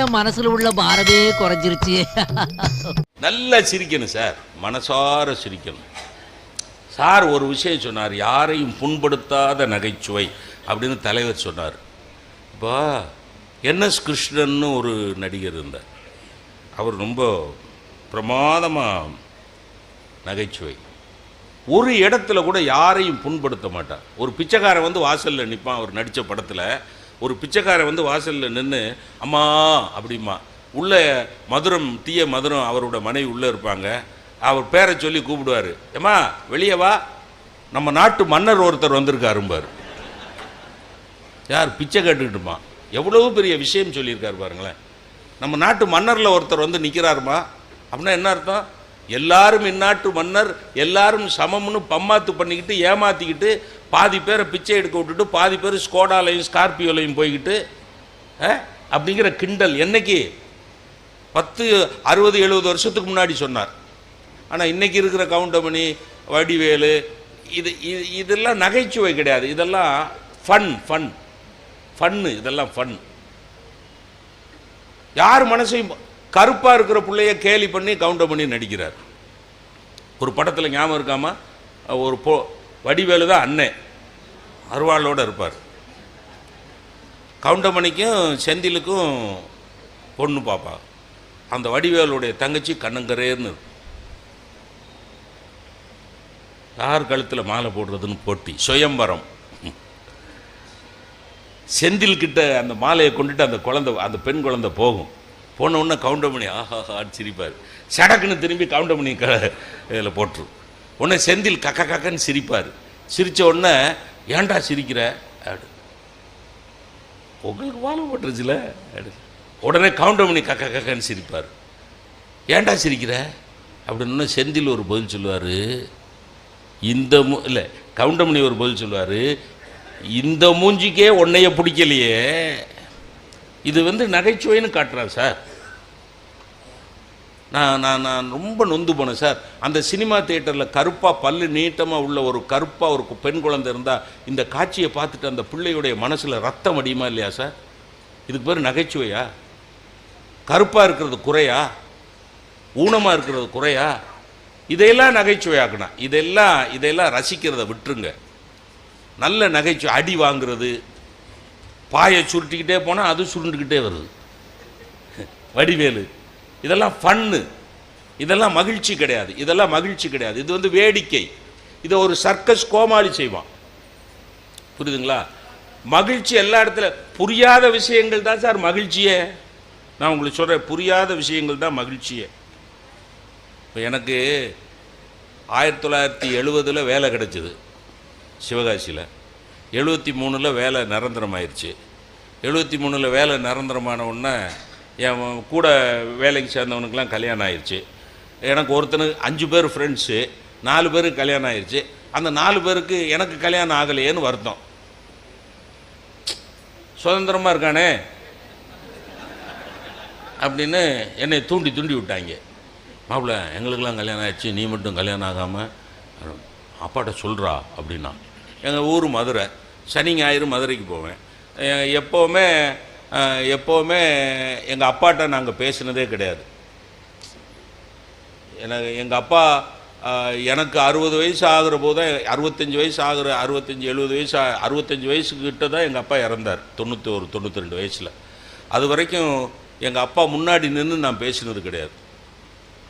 என் மனசுல உள்ள பாரமே குறைஞ்சிருச்சு. நல்லா சிரிக்கணும் சார், மனசார சிரிக்கணும். சார் ஒரு விஷயம் சொன்னார், யாரையும் புண்படுத்தாத நகைச்சுவை அப்படின்னு தலைவர் சொன்னார். இப்போ என்எஸ் கிருஷ்ணன்னு ஒரு நடிகர் இருந்தார். அவர் ரொம்ப பிரமாதமாக நகைச்சுவை. ஒரு இடத்துல கூட யாரையும் புண்படுத்த மாட்டார். ஒரு பிச்சைக்காரன் வந்து வாசலில் நிற்பான். அவர் நடித்த படத்தில் ஒரு பிச்சைக்காரன் வந்து வாசலில் நின்று அம்மா அப்படிமா, உள்ளே மதுரம் தீய மதுரம் அவரோட மனைவி உள்ளே இருப்பாங்க. அவர் பேரை சொல்லி கூப்பிடுவார், ஏம்மா வெளியே வா, நம்ம நாட்டு மன்னர் ஒருத்தர் வந்திருக்காரும்பார். யார்? பிச்சை கேட்டுக்கிட்டுமா. எவ்வளவு பெரிய விஷயம் சொல்லியிருக்காரு பாருங்களேன். நம்ம நாட்டு மன்னரில் ஒருத்தர் வந்து நிற்கிறாருமா அப்படின்னா என்ன அர்த்தம்? எல்லாரும் இந்நாட்டு மன்னர், எல்லாரும் சமம்னு பம்மாத்து பண்ணிக்கிட்டு ஏமாற்றிக்கிட்டு பாதி பேரை பிச்சை எடுக்க விட்டுட்டு பாதி பேர் ஸ்கோடாலையும் ஸ்கார்பியோலையும் போய்கிட்டு அப்படிங்கிற கிண்டல் என்னைக்கு 10, 60, 70 வருஷத்துக்கு முன்னாடி சொன்னார். ஆனால் இன்றைக்கி இருக்கிற கவுண்டமணி, வடிவேலு, இதெல்லாம் நகைச்சுவை கிடையாது. இதெல்லாம் ஃபன்னு. இதெல்லாம் ஃபன். யார் மனசையும் கருப்பாக இருக்கிற பிள்ளைய கேலி பண்ணி கவுண்டமணி நடிக்கிறார். ஒரு படத்தில் ஞாபகம் இருக்காமா, ஒரு வடிவேலு தான் அண்ணன், அருவாளோடு இருப்பார். கவுண்டமணிக்கும் செந்திலுக்கும் பொண்ணு பாப்பா. அந்த வடிவேலுடைய தங்கச்சி கண்ணங்கரேர்னு யார் கழுத்தில் மாலை போடுறதுன்னு போட்டி, சுயம்பரம். செந்தில்கிட்ட அந்த மாலையை கொண்டுட்டு அந்த பெண் குழந்தை போகும். போன உடனே கவுண்டமணி ஆஹான்னு சிரிப்பார். சடக்குன்னு திரும்பி கவுண்டமணி இதில் போட்டுரும். உடனே செந்தில் கக்கன்னு சிரிப்பார். சிரித்த உடனே ஏன்டா சிரிக்கிற அப்படி, உங்களுக்கு மாலை போட்டுருச்சுல அப்படி. உடனே கவுண்டமணி கக்கன்னு சிரிப்பார். ஏன்டா சிரிக்கிற அப்படின்னு செந்தில் ஒரு பதில் சொல்லுவார். இல்லை, கவுண்டமணி ஒரு பதில் சொல்லுவார், இந்த மூஞ்சிக்கே உன்னைய பிடிக்கலையே. இது வந்து நகைச்சுவைன்னு காட்டுறான் சார். நான் ரொம்ப நொந்து போனேன் சார். அந்த சினிமா தியேட்டரில் கருப்பாக பல்லு நீட்டமாக உள்ள ஒரு பெண் குழந்தை இருந்தால் இந்த காட்சியை பார்த்துட்டு அந்த பிள்ளையுடைய மனசில் ரத்தம் அடியுமா இல்லையா சார்? இதுக்கு பேர் நகைச்சுவையா? கருப்பாக இருக்கிறது குறையா? ஊனமாக இருக்கிறது குறையா? இதையெல்லாம் நகைச்சுவையாக்குனா இதெல்லாம் ரசிக்கிறத விட்டுருங்க. நல்ல நகைச்சுவை, அடி வாங்குறது, பாயை சுருட்டிக்கிட்டே போனால் அது சுருண்டுக்கிட்டே வருது, வடிவேலு, இதெல்லாம் ஃபன்னு. இதெல்லாம் மகிழ்ச்சி கிடையாது. இது வந்து வேடிக்கை. இதை ஒரு சர்க்கஸ் கோமாளி செய்வான். புரியுதுங்களா? மகிழ்ச்சி எல்லா இடத்துல. புரியாத விஷயங்கள் தான் சார் மகிழ்ச்சியே. நான் உங்களுக்கு சொல்கிறேன், புரியாத விஷயங்கள் தான் மகிழ்ச்சியே. இப்போ எனக்கு 1970 வேலை கிடச்சிது சிவகாசியில். 73 வேலை நிரந்தரமாயிருச்சு. 73 வேலை நிரந்தரமான உடனே என் கூட வேலைக்கு சேர்ந்தவனுக்கெலாம் கல்யாணம் ஆயிடுச்சு. எனக்கு ஒருத்தனுக்கு 5 பேர் ஃப்ரெண்ட்ஸு, 4 பேருக்கு கல்யாணம் ஆயிடுச்சு. அந்த 4 பேருக்கு எனக்கு கல்யாணம் ஆகலையேன்னு வருத்தம். சுதந்திரமாக இருக்கானே அப்படின்னு என்னை தூண்டி விட்டாங்க. மாப்பிள்ள எங்களுக்கெல்லாம் கல்யாணம் ஆயிடுச்சு, நீ மட்டும் கல்யாணம் ஆகாமல் அப்பாட்ட சொல்கிறா அப்படின்னா. எங்கள் ஊர் மதுரை, சனி ஞாயிறு மதுரைக்கு போவேன். எப்போவுமே எங்கள் அப்பாட்ட நாங்கள் பேசினதே கிடையாது. எங்கள் அப்பா எனக்கு 60 வயசு ஆகிற போது தான், 65 வயசு ஆகிற 65 வயசுக்கிட்ட தான் எங்கள் அப்பா இறந்தார். 91, 92 வயசில். அது வரைக்கும் எங்கள் அப்பா முன்னாடி நின்று நான் பேசினது கிடையாது.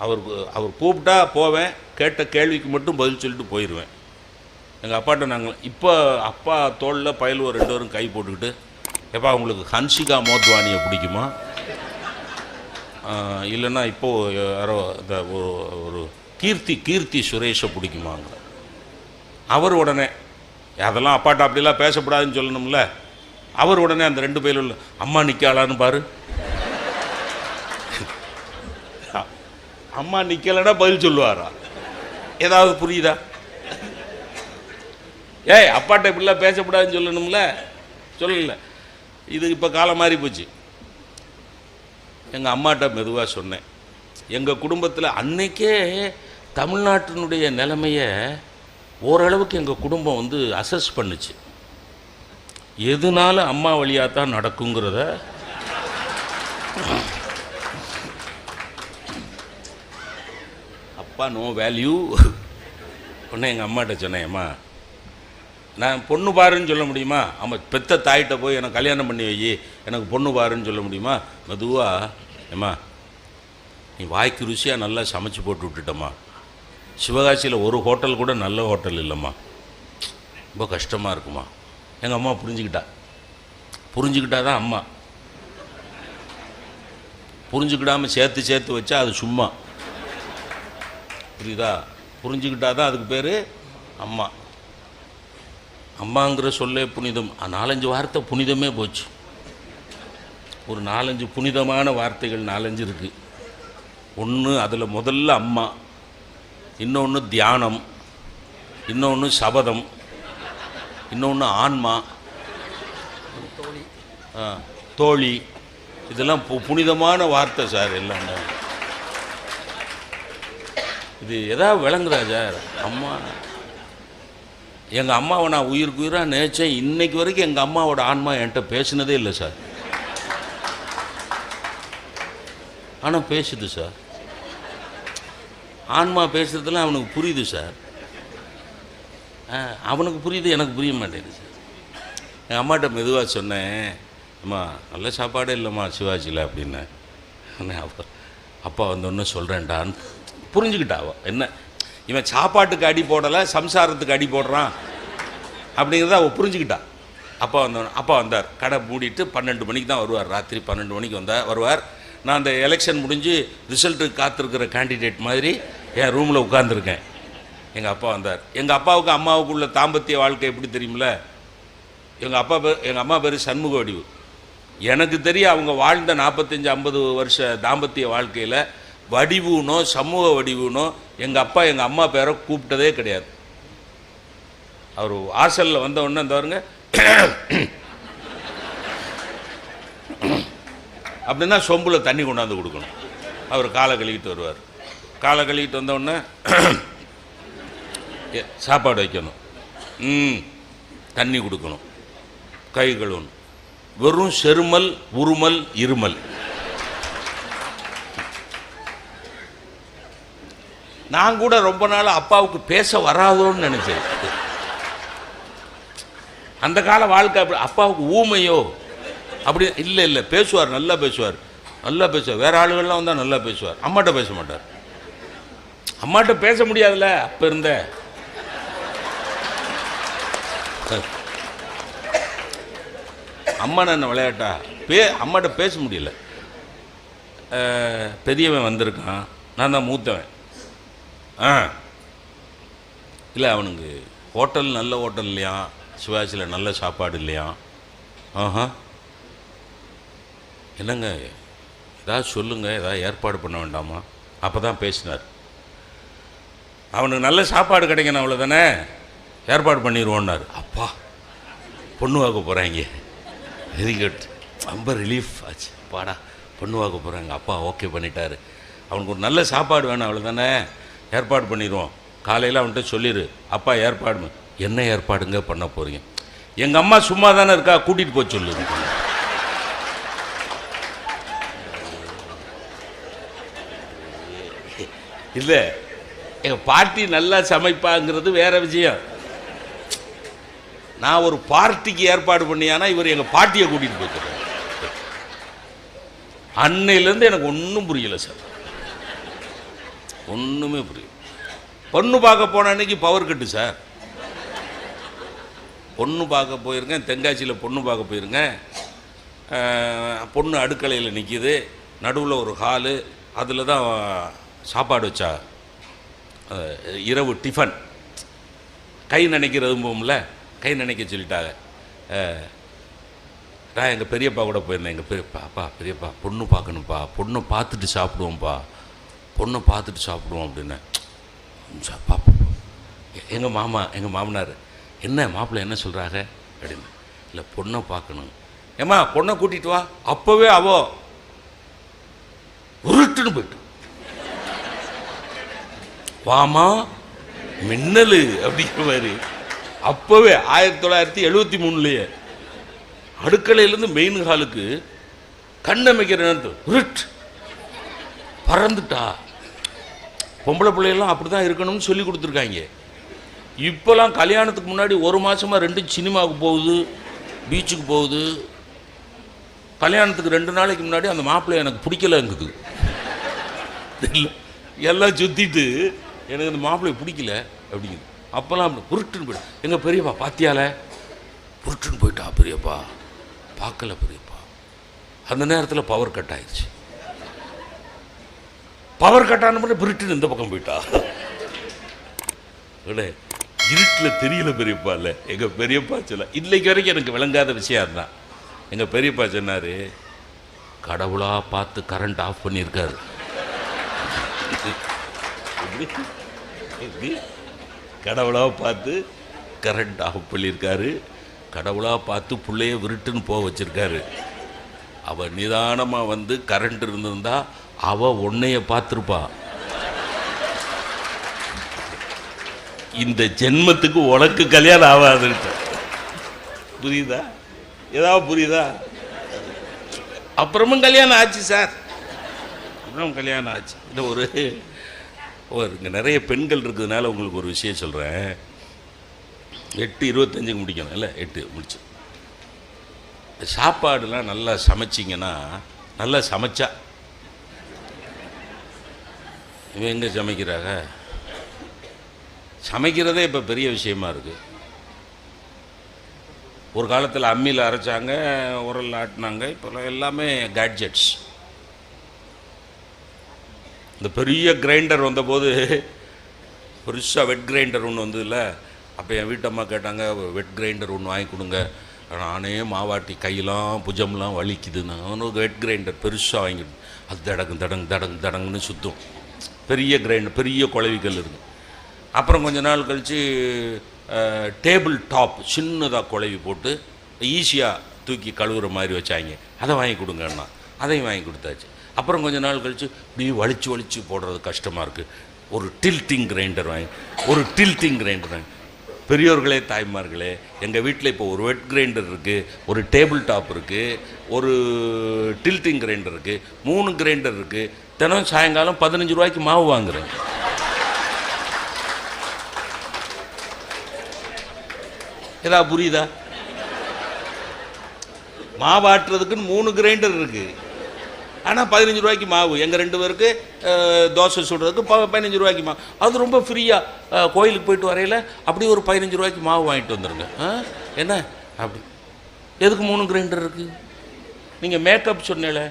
அவர் கூப்பிட்டா போவேன், கேட்ட கேள்விக்கு மட்டும் பதில் சொல்லிட்டு போயிடுவேன். எங்கள் அப்பாட்ட நாங்கள் இப்போ அப்பா தோளில் பயலுவோர் 2 பேரும் கை போட்டுக்கிட்டு, எப்பா உங்களுக்கு ஹன்சிகா மோத்வானியை பிடிக்குமா, இல்லைன்னா இப்போது யாரோ இந்த ஒரு கீர்த்தி சுரேஷை பிடிக்குமாங்க. அவர் உடனே அதெல்லாம் அப்பாட்ட அப்படிலாம் பேசக்கூடாதுன்னு சொல்லணும்ல. அவர் உடனே அந்த 2 பேரும் அம்மா நிற்கலான்னு பாரு, அம்மா நிற்கலைன்னா பதில் சொல்லுவாரா? ஏதாவது புரியுதா? ஏய் அப்பாட்ட இப்படிலாம் பேசக்கூடாதுன்னு சொல்லணும்ல, சொல்லல. இது இப்போ காலம் மாறி போச்சு. எங்கள் அம்மாட்ட மெதுவாக சொன்னேன். எங்கள் குடும்பத்தில் அன்னைக்கே தமிழ்நாட்டினுடைய நிலைமையை ஓரளவுக்கு எங்கள் குடும்பம் வந்து அசஸ் பண்ணுச்சு. எதுனாலும் அம்மா வழியாக தான் நடக்குங்கிறத அப்பா நோ வேல்யூ. உடனே எங்கள் அம்மாட்ட சொன்னேன், அம்மா நான் பொண்ணு பாருன்னு சொல்ல முடியுமா? அம்மா பெத்த தாயிட்ட போய் எனக்கு கல்யாணம் பண்ணி வை, எனக்கு பொண்ணு பாருன்னு சொல்ல முடியுமா? மெதுவாக, ஏம்மா நீ வாய்க்கு ருசியாக நல்லா சமைச்சு போட்டு விட்டுட்டம்மா. சிவகாசியில் ஒரு ஹோட்டல் கூட நல்ல ஹோட்டல் இல்லைம்மா, ரொம்ப கஷ்டமாக இருக்குமா. எங்கள் அம்மா புரிஞ்சுக்கிட்டா தான் அம்மா. புரிஞ்சுக்கிடாமல் சேர்த்து வச்சா அது சும்மா. புரியுதா? புரிஞ்சுக்கிட்டா தான் அதுக்கு பேர் அம்மா. அம்மாங்கிற சொல்லே புனிதம். 4-5 வார்த்தை புனிதமே போச்சு. ஒரு 4-5 புனிதமான வார்த்தைகள் 4-5 இருக்குது. ஒன்று அதில் முதல்ல அம்மா, இன்னொன்று தியானம், இன்னொன்று சபதம், இன்னொன்று ஆன்மா, தோழி. இதெல்லாம் புனிதமான வார்த்தை சார். எல்லாமே இது எதாவது விளங்குதா சார்? அம்மா, எங்கள் அம்மாவை நான் உயிருக்கு உயிராக நினைச்சேன். இன்னைக்கு வரைக்கும் எங்கள் அம்மாவோட ஆன்மா என்கிட்ட பேசினதே இல்லை சார். ஆனால் பேசுது சார். ஆன்மா பேசுறதுலாம் அவனுக்கு புரியுது சார். அவனுக்கு புரியுது, எனக்கு புரிய மாட்டேங்குது சார். எங்கள் அம்மாட்ட மெதுவாக சொன்னேன், அம்மா நல்ல சாப்பாடே இல்லைம்மா சிவாஜியில் அப்படின்னு. அப்பா வந்தோன்னு சொல்கிறேன்டான்னு புரிஞ்சுக்கிட்டாவோ. என்ன இவன் சாப்பாட்டுக்கு அடி போடலை, சம்சாரத்துக்கு அடி போடுறான் அப்படிங்கிறத அவள் புரிஞ்சுக்கிட்டா. அப்பா வந்தார். கடை மூடிட்டு 12 மணிக்கு தான் வருவார். ராத்திரி 12 மணிக்கு வருவார். நான் அந்த எலெக்ஷன் முடிஞ்சு ரிசல்ட்டுக்கு காத்திருக்கிற கேண்டிடேட் மாதிரி என் ரூமில் உட்காந்துருக்கேன். எங்கள் அப்பா வந்தார். எங்கள் அப்பாவுக்கு அம்மாவுக்கு உள்ள தாம்பத்திய வாழ்க்கை எப்படி தெரியுமில்ல? எங்கள் அம்மா பேர் சண்முக வடிவு. எனக்கு தெரிய அவங்க வாழ்ந்த 45-50 வருஷ தாம்பத்திய வாழ்க்கையில் வடிவுனோ சமூக வடிவுனோ எங்கள் அப்பா எங்கள் அம்மா பேரை கூப்பிட்டதே கிடையாது. அவர் ஹாஸ்டலில் வந்த உடனே இந்த வருங்க அப்படின்னா சொம்பில் தண்ணி கொண்டாந்து கொடுக்கணும். அவர் காலை கழுவிட்டு வருவார். காலை கழுவிட்டு வந்த உடனே சாப்பாடு வைக்கணும், தண்ணி கொடுக்கணும், கை கழுவணும். வெறும் செருமல், உருமல், இருமல். நான் கூட ரொம்ப நாள் அப்பாவுக்கு பேச வராதோன்னு நினைச்சேன். அந்த கால வாழ்க்கை அப்படி. அப்பாவுக்கு ஊமையோ அப்படி இல்லை, பேசுவார், நல்லா பேசுவார். வேற ஆளுகள்லாம் வந்தால் நல்லா பேசுவார். அம்மாட்ட பேச மாட்டார். அம்மாட்ட பேச முடியாதுல்ல அப்போ இருந்த. அம்மா என்ன விளையாட்டா? அம்மாட்ட பேச முடியல. பெரியவன் வந்திருக்கான், நான் தான் மூத்தவன். இல்லை அவனுக்கு ஹோட்டல் நல்ல ஹோட்டல் இல்லையா, சிவாஜியில் நல்ல சாப்பாடு இல்லையா. என்னங்க ஏதாவது சொல்லுங்கள், ஏதாவது ஏற்பாடு பண்ண வேண்டாமா? அப்போ தான் பேசினார். அவனுக்கு நல்ல சாப்பாடு கிடைக்கணும், அவ்வளோதானே, ஏற்பாடு பண்ணிடுவோன்னார். அப்பா பொண்ணு வாக்க போகிறாங்க, வெரி குட், ரொம்ப ரிலீஃப் ஆச்சு. பாடா பொண்ணு வாக்க போகிறாங்க, அப்பா ஓகே பண்ணிட்டாரு. அவனுக்கு ஒரு நல்ல சாப்பாடு வேணும், அவ்வளோதானே, ஏற்பாடு பண்ணிடுவோம். காலையில் அவன்கிட்ட சொல்லிடு, அப்பா ஏற்பாடு. என்ன ஏற்பாடுங்க பண்ண போகிறீங்க? எங்கள் அம்மா சும்மா தானே இருக்கா, கூட்டிகிட்டு போய் சொல்லுங்க. இல்லை, எங்கள் பாட்டி நல்லா சமைப்பாங்கிறது வேற விஷயம். நான் ஒரு பார்ட்டிக்கு ஏற்பாடு பண்ணியானா இவர் எங்கள் பாட்டியை கூட்டிகிட்டு போய்க்கிறேன். அன்னையிலேருந்து எனக்கு ஒன்றும் புரியலை சார், ஒன்றுமே புரியல. பொண்ணு பார்க்க போன அன்னைக்கு பவர் கட்டு சார். பொண்ணு பார்க்க போயிருக்கேன், தென்காசியில் பொண்ணு பார்க்க போயிருக்கேன். பொண்ணு அடுக்கலையில் நிற்கிது, நடுவில் ஒரு ஹாலு, அதில் தான் சாப்பாடு வச்சா. இரவு டிஃபன், கை நினைக்கிறது போகும்ல, கை நினைக்க சொல்லிட்டாங்க. நான் எங்கள் பெரியப்பா கூட போயிருந்தேன். எங்கள் பெரியப்பா பொண்ணு பார்க்கணும்ப்பா, பொண்ணை பார்த்துட்டு சாப்பிடுவோம்ப்பா, பொண்ணை பார்த்துட்டு சாப்பிடுவோம் அப்படின்னேன். பாப்பா எங்கள் மாமனார், என்ன மாப்பிள்ளை என்ன சொல்கிறாங்க அப்படின்னு. இல்லை பொண்ணை பார்க்கணும். ஏம்மா பொண்ணை கூட்டிகிட்டு வா. அப்போவே அவோ உருட்டுன்னு போயிட்டு, வாமா மின்னலு அப்படிங்கிற மாதிரி. அப்போவே 1973 அடுக்கலையிலேருந்து மெயின் ஹாலுக்கு கண்ணமைக்கிற நேரத்து பறந்துட்டா. பொம்பளை பிள்ளைகள்லாம் அப்படி தான் இருக்கணும்னு சொல்லி கொடுத்துருக்காங்க. இப்போலாம் கல்யாணத்துக்கு முன்னாடி 1 மாதமாக 2 சினிமாவுக்கு போகுது, பீச்சுக்கு போகுது. கல்யாணத்துக்கு 2 நாளைக்கு முன்னாடி அந்த மாப்பிள்ளை எனக்கு பிடிக்கலங்குது. எல்லாம் சுற்றிட்டு எனக்கு அந்த மாப்பிள்ளை பிடிக்கல அப்படிங்குது. அப்போல்லாம் அப்படி புருட்டுன்னு போய்ட்டு எங்கள் பெரியப்பா பாத்தியால புருட்டுன்னு போயிட்டா பெரியப்பா, பார்க்கல பெரியப்பா. அந்த நேரத்தில் பவர் கட் ஆயிடுச்சு. பவர் கட்டான பண்ண புருட்டுன்னு இந்த பக்கம் போயிட்டா. இருட்டில் தெரியல பெரியப்பா. இல்லை எங்கள் பெரியப்பா சொல்ல இன்னைக்கு வரைக்கும் எனக்கு விளங்காத விஷயம் அதுதான். எங்கள் பெரியப்பா சொன்னார், கடவுளாக பார்த்து கரண்ட் ஆஃப் பண்ணியிருக்காரு. கடவுளாக பார்த்து கரண்ட் ஆஃப் பண்ணியிருக்காரு. கடவுளாக பார்த்து பிள்ளைய விருட்டுன்னு போக வச்சிருக்காரு. அவள் நிதானமாக வந்து கரண்ட் இருந்திருந்தா அவள் உன்னைய பார்த்துருப்பா. இந்த ஜென்மத்துக்கு உனக்கு கல்யாணம் ஆகாதுன்ட்டு. புரியுதா? ஏதாவது புரியுதா? அப்புறமும் கல்யாணம் ஆச்சு சார். அப்புறம் கல்யாணம் ஆச்சு. இல்லை ஒரு இங்கே நிறைய பெண்கள் இருக்கிறதுனால உங்களுக்கு ஒரு விஷயம் சொல்கிறேன். 8:25 முடிக்கணும் இல்லை, 8 முடிச்சு. சாப்பாடுலாம் நல்லா சமைச்சிங்கன்னா, நல்லா சமைச்சா இவன் எங்கே சமைக்கிறாங்க? சமைக்கிறதே இப்போ பெரிய விஷயமா இருக்குது. ஒரு காலத்தில் அம்மியில் அரைச்சாங்க, உரல் ஆட்டினாங்க. இப்போ எல்லாமே கேட்ஜெட்ஸ். இந்த பெரிய கிரைண்டர் வந்தபோது, பெருசாக வெட் கிரைண்டர் ஒன்று வந்ததில்ல, அப்போ என் வீட்டம்மா கேட்டாங்க, வெட் கிரைண்டர் ஒன்று வாங்கி கொடுங்க. நானே மாவாட்டி கையெல்லாம் புஜம்லாம் வலிக்குதுன்னு அவனுக்கு வெட் கிரைண்டர் பெருசாக வாங்கிடும். அது தடங்குன்னு சுற்றும். பெரிய கிரைண்டர், பெரிய குழவிகள் இருக்குது. அப்புறம் கொஞ்ச நாள் கழித்து டேபிள் டாப் சின்னதாக குழவி போட்டு ஈஸியாக தூக்கி கழுவுற மாதிரி வச்சாங்க. அதை வாங்கி கொடுங்கண்ணா, அதையும் வாங்கி கொடுத்தாச்சு. அப்புறம் கொஞ்ச நாள் கழித்து இப்படி வலிச்சு போடுறது கஷ்டமாக இருக்குது. ஒரு டில்ட்டிங் கிரைண்டர் வாங்கி. பெரியோர்களே தாய்மார்களே, எங்கள் வீட்டில் இப்போ ஒரு வெட் கிரைண்டர் இருக்குது, ஒரு டேபிள் டாப் இருக்குது, ஒரு டில்ட்டிங் கிரைண்டர் இருக்குது, 3 கிரைண்டர் இருக்குது. தினம் சாயங்காலம் 15 ரூபாய்க்கு மாவு வாங்குறேன். ஏதாவது புரியுதா? மாவு ஆட்டுறதுக்குன்னு 3 கிரைண்டர் இருக்குது. ஆனால் 15 ரூபாய்க்கு மாவு. எங்கள் 2 பேருக்கு தோசை சுடுறதுக்கு 15 ரூபாய்க்கு மாவு. அது ரொம்ப ஃப்ரீயாக கோயிலுக்கு போயிட்டு வரையில் அப்படி ஒரு 15 ரூபாய்க்கு மாவு வாங்கிட்டு வந்துடுங்க. என்ன அப்படி எதுக்கு 3 கிரைண்டர் இருக்குது? நீங்கள் மேக்கப் சொன்னேல,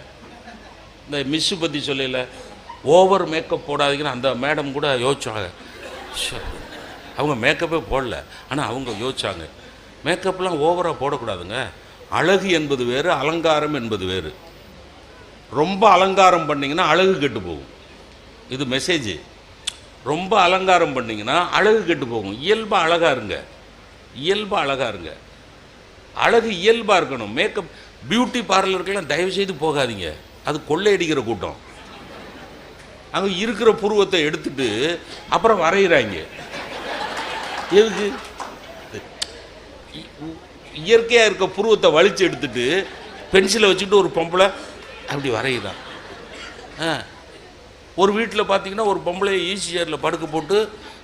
இந்த மிஸ்ஸு பற்றி சொல்லல, ஓவர் மேக்கப் போடாதீங்கன்னு அந்த மேடம் கூட யோசிச்சாங்க. அவங்க மேக்கப்பே போடல, ஆனால் அவங்க யோசிச்சாங்க, மேக்கப்லாம் ஓவராக போடக்கூடாதுங்க. அழகு என்பது வேறு, அலங்காரம் என்பது வேறு. ரொம்ப அலங்காரம் பண்ணிங்கன்னா அழகு கெட்டு போகும். இது மெசேஜ். ரொம்ப அலங்காரம் பண்ணிங்கன்னா அழகு கெட்டு போகும். இயல்பாக அழகாக இருங்க. அழகு இயல்பாக இருக்கணும். மேக்கப் பியூட்டி பார்லருக்கெல்லாம் தயவுசெய்து போகாதீங்க. அது கொள்ளையடிக்கிற கூட்டம். அங்கே இருக்கிற புருவத்தை எடுத்துட்டு அப்புறம் வரைகிறாங்க. எதுக்கு? இயற்கையாக இருக்க புருவத்தை வலிச்சு எடுத்துட்டு பென்சிலை வச்சுக்கிட்டு ஒரு பொம்பளை அப்படி வரையுதான். ஒரு வீட்டில் பார்த்தீங்கன்னா ஒரு பொம்பளை ஈஸி சேரில் படுக்க போட்டு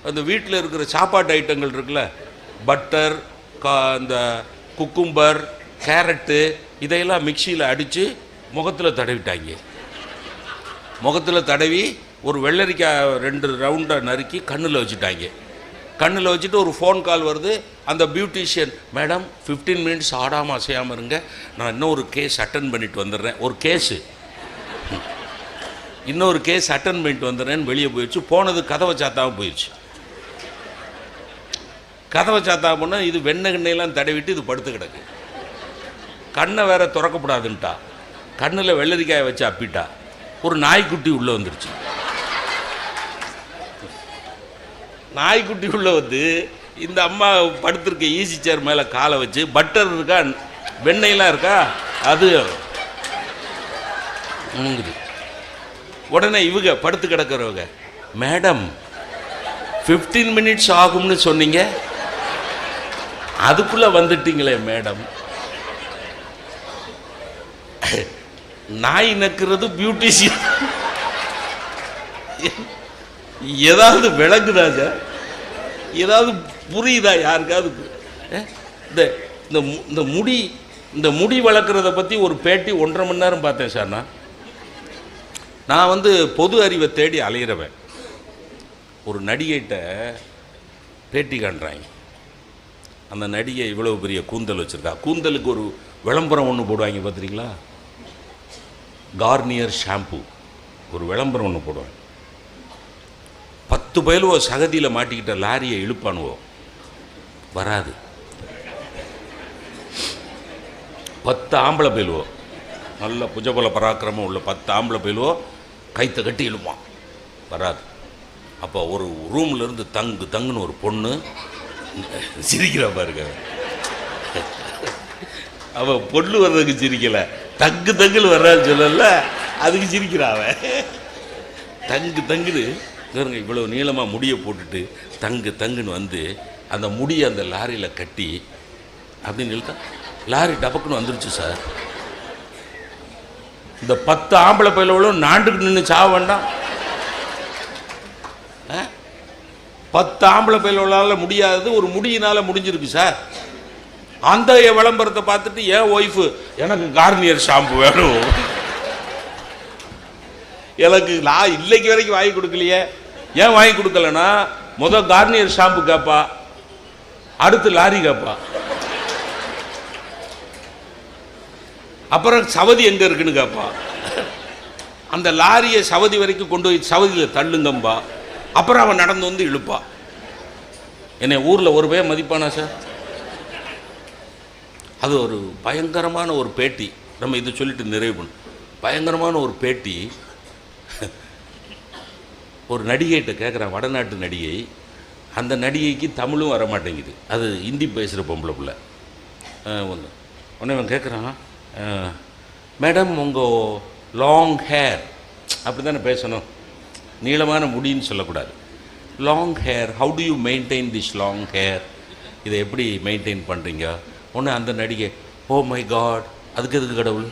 அந்த வீட்டில் இருக்கிற சாப்பாட்டு ஐட்டங்கள் இருக்குல்ல, பட்டர், இந்த குக்கும்பர், கேரட்டு, இதையெல்லாம் மிக்சியில் அடித்து முகத்தில் தடவிட்டாங்க. முகத்தில் தடவி ஒரு வெள்ளரிக்காய் 2 ரவுண்டாக நறுக்கி கண்ணில் வச்சுட்டாங்க. கண்ணில் வச்சுட்டு ஒரு ஃபோன் கால் வருது. அந்த பியூட்டிஷியன், மேடம் 15 மினிட்ஸ் ஆடாமல் அசையாமல் இருங்க, நான் இன்னொரு கேஸ் அட்டன் பண்ணிட்டு வந்துடுறேன். இன்னொரு கேஸ் அட்டன் பண்ணிட்டு வந்துடுறேன்னு வெளியே போயிடுச்சு. போனது கதவை சாத்தாமல் போயிடுச்சு. கதவை சாத்தாம போனால் இது வெண்ணெய்லாம் தடவிட்டு இது படுத்து கிடக்கு. கண்ணை வேற திறக்கப்படாதுன்ட்டா. கண்ணில் வெள்ளரிக்காயை வச்சு அப்பிட்டா. ஒரு நாய்க்குட்டி உள்ளே வந்துருச்சு. நாய்க்குட்டி உள்ளே வந்து இந்த அம்மா படுத்திருக்க ஈஸி சேர் மேலே காலை வச்சு, பட்டர் இருக்கா, வெண்ணெய்லாம் இருக்கா, அது உடனே இவங்க படுத்து கிடக்கிறவங்க, மேடம் 15 மினிட்ஸ் ஆகும்னு சொன்னீங்க, அதுக்குள்ளே வந்துட்டீங்களே மேடம். நாய் நக்கிறது பியூட்டிஷியன். ஏதாவது விளங்குதா சார்? ஏதாவது புரியுதா யாருக்காவது? இந்த இந்த முடி இந்த முடி வளர்க்குறத பற்றி ஒரு பேட்டி 1.5 மணி நேரம் பார்த்தேன் சார். நான் வந்து பொது அறிவை தேடி அலையிறவன். ஒரு நடிகைகிட்ட பேட்டி காண்றாங்க. அந்த நடிகை இவ்வளோ பெரிய கூந்தல் வச்சுருக்கா. கூந்தலுக்கு ஒரு விளம்பரம் ஒன்று போடுவாங்க பார்த்துறீங்களா? கார்னியர் ஷாம்பு ஒரு விளம்பரம் ஒன்று போடுவாங்க. 10 பயலுவோ சகதியில் மாட்டிக்கிட்ட லாரியை இழுப்பானுவோ, வராது. 10 ஆம்பளை பயிலுவோ, நல்ல புஜபல பராக்கிரமம் உள்ள 10 ஆம்பளை பயிலுவோ கைத்தை கட்டி இழுப்பான், வராது. அப்போ ஒரு ரூம்லேருந்து தங்குன்னு ஒரு பொண்ணு சிரிக்கிறா பாருங்க. அவன் பொண்ணு வர்றதுக்கு சிரிக்கலை, தங்குன்னு வர்றான்னு சொல்லல, அதுக்கு சிரிக்கிறா அவன். தங்குன்னு இவ்வளோ நீளமாக முடியை போட்டுட்டு தங்குன்னு வந்து அந்த முடியை அந்த லாரியில் கட்டி அப்படின்னு இழுத்தா லாரி டபக்குன்னு வந்துருச்சு சார். இந்த 10 ஆம்பளை பயிலவளும் நாண்டுக்கு நின்று சாவ வேண்டாம். 10 ஆம்பளை பயிலவளால் முடியாதது ஒரு முடியினால் முடிஞ்சிருக்கு சார். அந்த விளம்பரத்தை பார்த்துட்டு என் ஒய்ஃபு எனக்கு கார்னியர் ஷாம்பு வேணும், எனக்கு நான் இன்னைக்கு வரைக்கும் வாங்கி கொடுக்கலையே. ஏன் வாங்கி கொடுக்கலன்னா, முதல் கார்னியர் ஷாம்பு கேட்பா, அடுத்து லாரி கேட்பா, அப்புறம் சவதி எங்கே இருக்குன்னு கேட்பா, அந்த லாரியை சவதி வரைக்கும் கொண்டு போய் சவதியில் தள்ளுங்கம்பா, அப்புறம் அவன் நடந்து வந்து இழுப்பா. என்னை ஊரில் ஒரு பேர் மதிப்பானா சார்? அது ஒரு பயங்கரமான ஒரு பேட்டி. நம்ம இதை சொல்லிட்டு நிறைவு பண்ணு. பயங்கரமான ஒரு பேட்டி. ஒரு நடிகைகிட்ட கேட்குறான், வடநாட்டு நடிகை. அந்த நடிகைக்கு தமிழும் வர மாட்டேங்குது, அது ஹிந்தி பேசுகிற பொம்பளை பிள்ளை. உடனே அவன் கேட்குறான், மேடம் உங்கள் லாங் ஹேர், அப்படி தானே பேசணும், நீளமான முடின்னு சொல்லக்கூடாது. Long hair, how to you maintain this long hair, இதை எப்படி மெயின்டைன் பண்ணுறீங்க? ஒன்று அந்த நடிகை, ஓ மை காட், அதுக்கு எதுக்கு கடவுள்?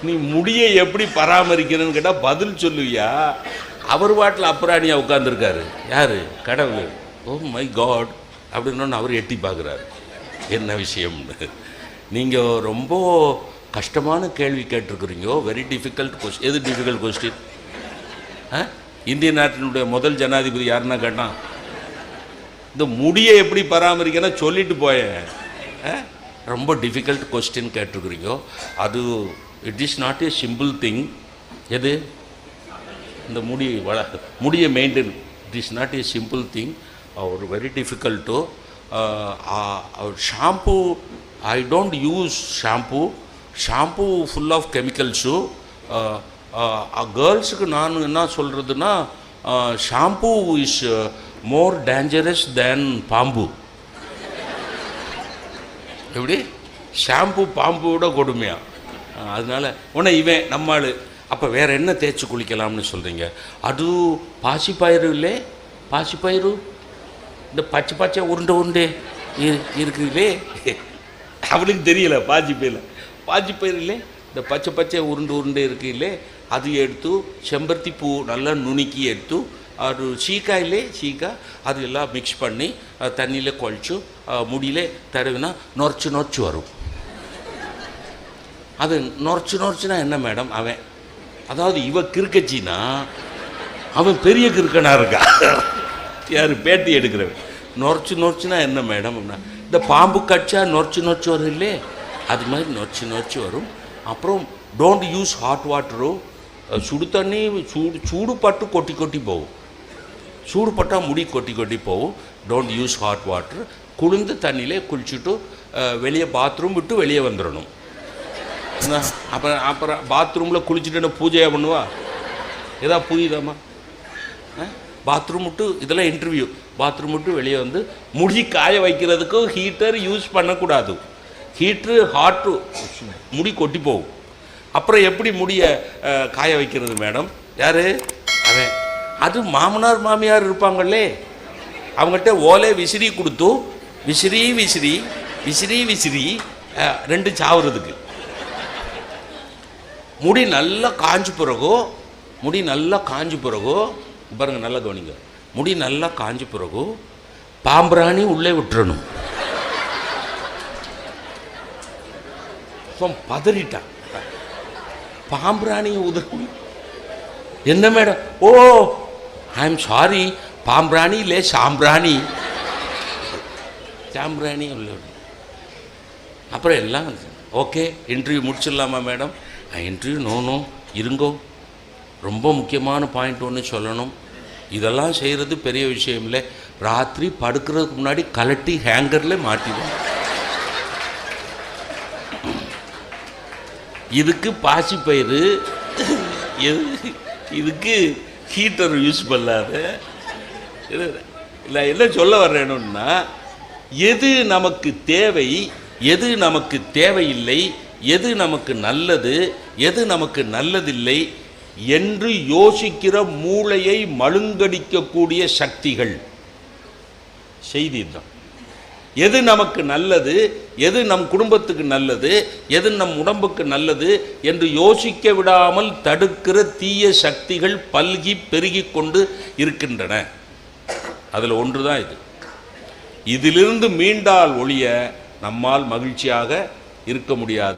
நீ முடியை எப்படி பராமரிக்கிறன்னு கேட்டால் பதில் சொல்லுவியா? அவர் பாட்டில் அப்புறாணியாக உட்காந்துருக்காரு. யார்? கடவுள். ஓ மை காட் அப்படின்னு அவர் எட்டி பார்க்குறாரு, என்ன விஷயம்னு. நீங்கள் ரொம்ப கஷ்டமான கேள்வி கேட்டிருக்கிறீங்க, வெரி டிஃபிகல்ட் கொஸ்டின். எது டிஃபிகல்ட் கொஸ்டின்? இந்திய நாட்டினுடைய முதல் ஜனாதிபதி யாருன்னா கேட்டான், இந்த முடியை எப்படி பராமரிக்கணும் சொல்லிட்டு போயேன். ரொம்ப டிஃபிகல்ட் கொஸ்டின் கேட்டிருக்கிறீங்க. அது it is not a simple thing. எது? இந்த முடியை maintain, it is not a simple thing, ஒரு very difficult. Shampoo, I don't use shampoo full of chemicals. கேர்ள்ஸுக்கு நான் என்ன சொல்கிறதுன்னா, shampoo is more dangerous than பாம்பு. எப்படி? ஷாம்பு பாம்புவோட கொடுமையா? அதனால உடனே இவன் நம்மாள், அப்போ வேறு என்ன தேய்ச்சி குளிக்கலாம்னு சொல்கிறீங்க? அது பாசிப்பயிறு இல்லை, பாசிப்பயிறு இந்த பச்சை உருண்டை இருக்குதுல்லே, அவனுக்கு தெரியல பாசிப்பயிறு இல்லை, இந்த பச்சை உருண்டை இருக்கு இல்லை, அது எடுத்து செம்பருத்தி பூ நல்லா நுணுக்கி எடுத்து, அது சீக்கா அது எல்லாம் மிக்ஸ் பண்ணி தண்ணியில் குழச்சி முடியிலே தடவினா நொறைச்சி வரும். அது நொறைச்சுனா என்ன மேடம்? அவன் அதாவது இவ கிறுக்கச்சின்னா அவன் பெரிய கிறுக்கனா இருக்கா. யார்? பேட்டி எடுக்கிறவன். நொறைச்சுனா என்ன மேடம்? இந்த பாம்பு கடிச்சா நொறைச்சி வரும் இல்லையே, அது மாதிரி நொறைச்சி வரும். அப்புறம் டோன்ட் யூஸ் ஹாட் வாட்டரோ, சுடு தண்ணி சூடு பட்டு கொட்டி போகும், சூடு பட்டால் முடி கொட்டி போகும். Don't use hot water. குளிர்ந்த தண்ணியிலே குளிச்சுட்டு வெளியே பாத்ரூம் விட்டு வெளியே வந்துடணும். அப்புறம் பாத்ரூமில் குளிச்சுட்டு பூஜையாக பண்ணுவா? ஏதா புரியுதாம்மா? பாத்ரூம் விட்டு, இதெல்லாம் இன்டர்வியூ, பாத்ரூம் விட்டு வெளியே வந்து முடி காய வைக்கிறதுக்கு ஹீட்டர் யூஸ் பண்ணக்கூடாது. ஹீட்ரு ஹாட்டு முடி கொட்டி போகும். அப்புறம் எப்படி முடியை காய வைக்கிறது மேடம்? யார்? அவன். அது மாமனார் மாமியார் இருப்பாங்களே, அவங்ககிட்ட ஓலை விசிறி கொடுத்து விசிறி விசிறி விசிறி ரெண்டு சாவுறதுக்கு. முடி நல்லா காஞ்சு பிறகோ பாருங்க, நல்லா கவனிங்க. முடி நல்லா காஞ்சு பிறகு பாம்பிராணி உள்ளே விட்டுறணும். பதறிட்டான். பாம்பிராணி உதவி என்ன madam? Oh I am sorry, பாம்பிராணி இல்லை சாம்பிராணி உள்ள. அப்புறம் எல்லாம் ஓகே, இன்டர்வியூ முடிச்சிடலாமா மேடம்? இன்டர்வியூ நோ இருங்கோ, ரொம்ப முக்கியமான பாயிண்ட் ஒன்று சொல்லணும். இதெல்லாம் செய்கிறது பெரிய விஷயம் இல்லை. ராத்திரி படுக்கிறதுக்கு முன்னாடி கலட்டி ஹேங்கரில் மாட்டிடும். இதுக்கு பாசிப்பயிறு, இதுக்கு ஹீட்டர் யூஸ் பண்ணாத. இல்லை, என்ன சொல்ல வர்றேன்னா, எது நமக்கு தேவை, எது நமக்கு தேவையில்லை, எது நமக்கு நல்லது, எது நமக்கு நல்லதில்லை என்று யோசிக்கிற மூளையை மழுங்கடிக்கக்கூடிய சக்திகள். செய்தி தான். எது நமக்கு நல்லது, எது நம் குடும்பத்துக்கு நல்லது, எது நம் உடம்புக்கு நல்லது என்று யோசிக்க விடாமல் தடுக்கிற தீய சக்திகள் பல்கி பெருகி கொண்டு இருக்கின்றன. அதில் ஒன்று தான் இது. இதிலிருந்து மீண்டால் ஒழிய நம்மால் மகிழ்ச்சியாக இருக்க முடியாது.